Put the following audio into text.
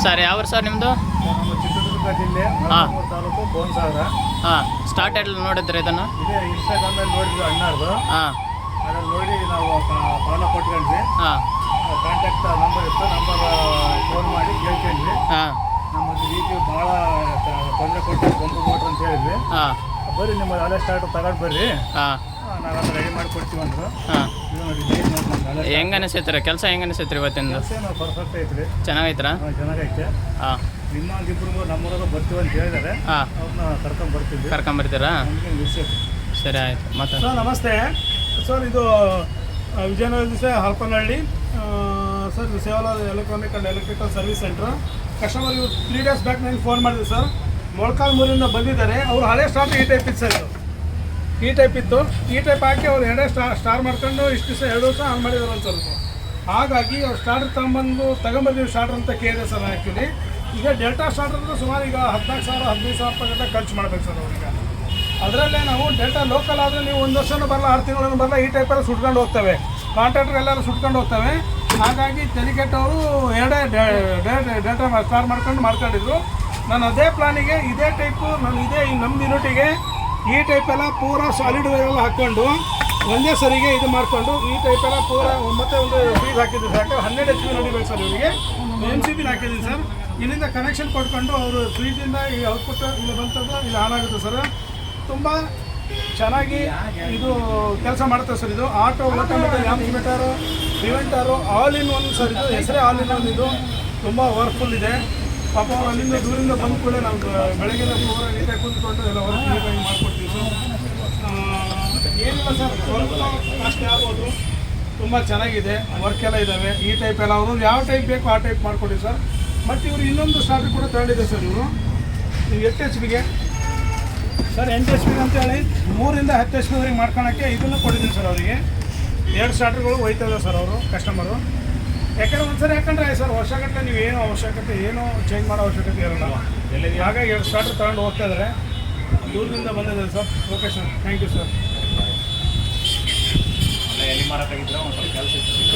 Sir ಯಾವ sir ನಿಮ್ಮದು? ನಮ್ಮ ಚಿತ್ರದುರ್ಗ ಜಿಲ್ಲೆ ಮೊಳಕಾಲ್ಮೂರು ತಾಲೂಕು ಬೋನ್ಸಾಗರ. ಹಾಂ, ಸ್ಟಾರ್ಟ್ ಎಲ್ಲ ನೋಡಿದ್ರೆ ಇದನ್ನು? ಇದೇ ಇನ್ಸ್ಟಾಗ್ರಾಮಲ್ಲಿ ನೋಡಿದ್ವಿ ಅಣ್ಣಾರ್ದು. ಹಾಂ, ಅದ್ರಲ್ಲಿ ನೋಡಿ ನಾವು ಫಾಲೋ ಕೊಟ್ಕೊಂಡ್ವಿ. ಹಾಂ ಕಾಂಟ್ಯಾಕ್ಟ್ ನಂಬರ್ ಇತ್ತು, ನಂಬರ್ ಫೋನ್ ಮಾಡಿ ಕೇಳ್ಕೊಂಡ್ವಿ. ಹಾಂ ನಮ್ಮದು ರೀತಿ ಭಾಳ ತೊಂದರೆ ಕೊಟ್ಟು ಬಂಪು ಮೋಟ್ರ್ ಅಂತ ಹೇಳಿದ್ವಿ. ಹಾಂ ಬರ್ರಿ ನಿಮ್ಮ ಹಳೆ ಸ್ಟಾರ್ಟ್ ತಗೊಂಡು ಬರ್ರಿ, ಹಾಂ ನಾವೆಲ್ಲ ರೆಡಿ ಮಾಡಿ ಕೊಡ್ತೀವಿ ಅಂದರು. ಹಾಂ ಇದು ನೋಡಿ ಲೇಟ್ ನೋಡಿ ನಮ್ದು ಹಳೆ ಹೆಂಗೆ ಅನಿಸೈತ್ರಿ ಕೆಲಸ? ಹೆಂಗೆ ಅನಿಸೈತ್ರಿ ಇವತ್ತಿಂದ? ಕೆಲಸ ನಾವು ಪರ್ಫೆಕ್ಟ್ ಐತ್ರಿ. ಚೆನ್ನಾಗೈತ್ರಾ? ಚೆನ್ನಾಗೈತೆ. ಹಾಂ, ಇನ್ನೊಂದಿಬ್ರು ನಮ್ಮೂರಾಗ ಬರ್ತೀವಿ ಅಂತ ಹೇಳಿದ್ದಾರೆ. ಹಾಂ ಅವ್ರನ್ನ ಕರ್ಕೊಂಡ್ಬರ್ತೀವಿ. ಕರ್ಕೊಂಬರ್ತೀರಾ? ನಮಗೆ ವಿಷಯ. ಸರಿ ಆಯಿತು. ಮತ್ತೆ ಸರ್ ನಮಸ್ತೆ ಸರ್, ಇದು ವಿಜಯನಗರ ಜಿಲ್ಲೆ ಹರಪನಹಳ್ಳಿ ಸರ್. ಇದು Sevalal electronic and electrical service centre. Customer ಇವರು 3 ಡೇಸ್ ಬ್ಯಾಕ್ ನನಗೆ ಫೋನ್ ಮಾಡಿದ್ರು ಸರ್. ಮೊಳಕಾಲ್ಮೂರಿಂದ ಬಂದಿದ್ದಾರೆ. ಅವರು ಹಳೆ ಸ್ಟಾರ್ಟ್ ಈ ಟೈಪ್ ಇತ್ತು ಸರ್. ಇದು ಈ ಟೈಪ್ ಇತ್ತು. ಈ ಟೈಪ್ ಹಾಕಿ ಅವ್ರು ಎರಡೇ ಸ್ಟಾರ್ ಮಾಡ್ಕೊಂಡು ಇಷ್ಟು ದಿವಸ 2 ವರ್ಷ ಆನ್ ಮಾಡಿದ್ರು ಒಂದು ಸ್ವಲ್ಪ. ಹಾಗಾಗಿ ಅವ್ರು ಸ್ಟಾರ್ಟರ್ ತಗೊಂಬಂದಿವಿ ಸ್ಟಾರ್ಟರ್ ಅಂತ ಕೇಳಿದೆ ಸರ್. ಆ್ಯಕ್ಚುಲಿ ಈಗ ಡೆಲ್ಟಾ ಸ್ಟಾರ್ಟರ್ ಅಂದ್ರೆ ಸುಮಾರು ಈಗ 14,000 15,000 ರೂಪಾಯಿ ಗಂಟೆ ಖರ್ಚು ಮಾಡ್ಬೇಕು ಸರ್ ಅವ್ರಿಗೆ. ಅದರಲ್ಲೇ ನಾವು ಡೆಲ್ಟಾ ಲೋಕಲ್ ಆದರೆ ನೀವು 1 ವರ್ಷನೂ ಬರಲ್ಲ, 6 ತಿಂಗಳೂ ಬರಲ್ಲ, ಈ ಟೈಪೆಲ್ಲ ಸುಟ್ಕೊಂಡು ಹೋಗ್ತವೆ. ಕಾಂಟ್ರಾಕ್ಟರ್ ಎಲ್ಲರೂ ಸುಟ್ಕೊಂಡು ಹೋಗ್ತವೆ. ಹಾಗಾಗಿ ಡೆಲಿಗೇಟ್ ಅವರು ಎರಡೇ ಡೇಟಾ ಮಾಡ್ಕೊಂಡಿದ್ರು. ನಾನು ಅದೇ ಪ್ಲಾನಿಗೆ ಇದೇ ಟೈಪು ನಾನು ನಮ್ಮ ಯೂನಿಟಿಗೆ ಈ ಟೈಪೆಲ್ಲ ಪೂರಾ ಸಾಲಿಡ್ ವೈರೆಲ್ಲ ಹಾಕ್ಕೊಂಡು ಒಂದೇ ಸರಿಗೆ ಇದು ಮಾಡಿಕೊಂಡು ಈ ಟೈಪೆಲ್ಲ ಪೂರಾ ಮತ್ತೆ ಒಂದು ಫೀಸ್ ಹಾಕಿದ್ವಿ ಸರ್. 12 HP ನೋಡಿಬೇಕು ಸರ್. ಇವರಿಗೆ MCB ಹಾಕಿದ್ದೀನಿ ಸರ್. ಇಲ್ಲಿಂದ ಕನೆಕ್ಷನ್ ಕೊಟ್ಕೊಂಡು ಅವರು ಫ್ರೀಜಿಂದ ಈ ಔಟ್ಪುಟ್ ಇಲ್ಲಿ ಬಂತದ್ದು ಇಲ್ಲಿ ಆನ್ ಆಗುತ್ತೆ ಸರ್. ತುಂಬ ಚೆನ್ನಾಗಿ ಇದು ಕೆಲಸ ಮಾಡುತ್ತೆ ಸರ್. ಇದು auto automator amplifier preventer all in one sir. ಇದು ಹೆಸರೇ ಆಲ್ ಇನ್ ಒನ್. ಇದು ತುಂಬ ವರ್ಕ್ಫುಲ್ ಇದೆ. ಪಾಪ ಅವ್ರು ಅಲ್ಲಿಂದ ದೂರಿಂದ ಬಂದ ಕೂಡ ನಾವು ಬೆಳಗ್ಗೆ ಪೂರ ನೀಟಾಗಿ ಕೂತ್ಕೊಂಡು ಎಲ್ಲ ವರ್ಕ್ ನೀಟಾಗಿ ಮಾಡಿಕೊಡ್ತೀವಿ ಸರ್. ಏನಿಲ್ಲ ಸರ್, ಸ್ವಲ್ಪ ಕಾಸ್ಟ್ ಆಗ್ಬೋದು. ತುಂಬ ಚೆನ್ನಾಗಿದೆ, ವರ್ಕ್ ಎಲ್ಲ ಇದ್ದಾವೆ. ಈ ಟೈಪ್ ಎಲ್ಲ ಅವರು ಯಾವ ಟೈಪ್ ಬೇಕು ಆ ಟೈಪ್ ಮಾಡಿಕೊಡಿ ಸರ್. ಮತ್ತು ಇವರು ಇನ್ನೊಂದು ಸ್ಟಾರ್ಟರ್ ಕೂಡ ತಗೊಂಡಿದೆ ಸರ್. ಇವರು 8 HP ಸರ್, 8 HP ಅಂತೇಳಿ 3 ಇಂದ 10 HP ವರೆಗೆ ಮಾಡ್ಕೊಳಕ್ಕೆ ಇದನ್ನು ಕೊಟ್ಟಿದ್ದೀನಿ ಸರ್. ಅವರಿಗೆ 2 ಸ್ಟಾರ್ಟರ್ಗಳು ಹೋಯ್ತದೆ ಸರ್ ಅವರು ಕಸ್ಟಮರು. ಯಾಕಂದರೆ ಒಂದ್ಸರಿ ಯಾಕಂದ್ರೆ ಸರ್ ವರ್ಷಗಟ್ಟಲೆ ನೀವು ಏನು ಅವಶ್ಯಕತೆ ಏನೋ ಚೇಂಜ್ ಮಾಡೋ ಅವಶ್ಯಕತೆ ಇರಲ್ಲ. ಹಾಗಾಗಿ 2 ಸ್ಟಾರ್ಟರ್ ತಗೊಂಡು ಹೋಗ್ತಾ ಇದ್ದಾರೆ. ದೂರದಿಂದ ಬಂದಿದೆ sir location. Thank you sir. ಎಲ್ಲಿ ಮಾರಾಟ ಆಗಿದ್ರೆ ಒಂದು ಸ್ವಲ್ಪ ಕೆಲಸ ಇತ್ತು.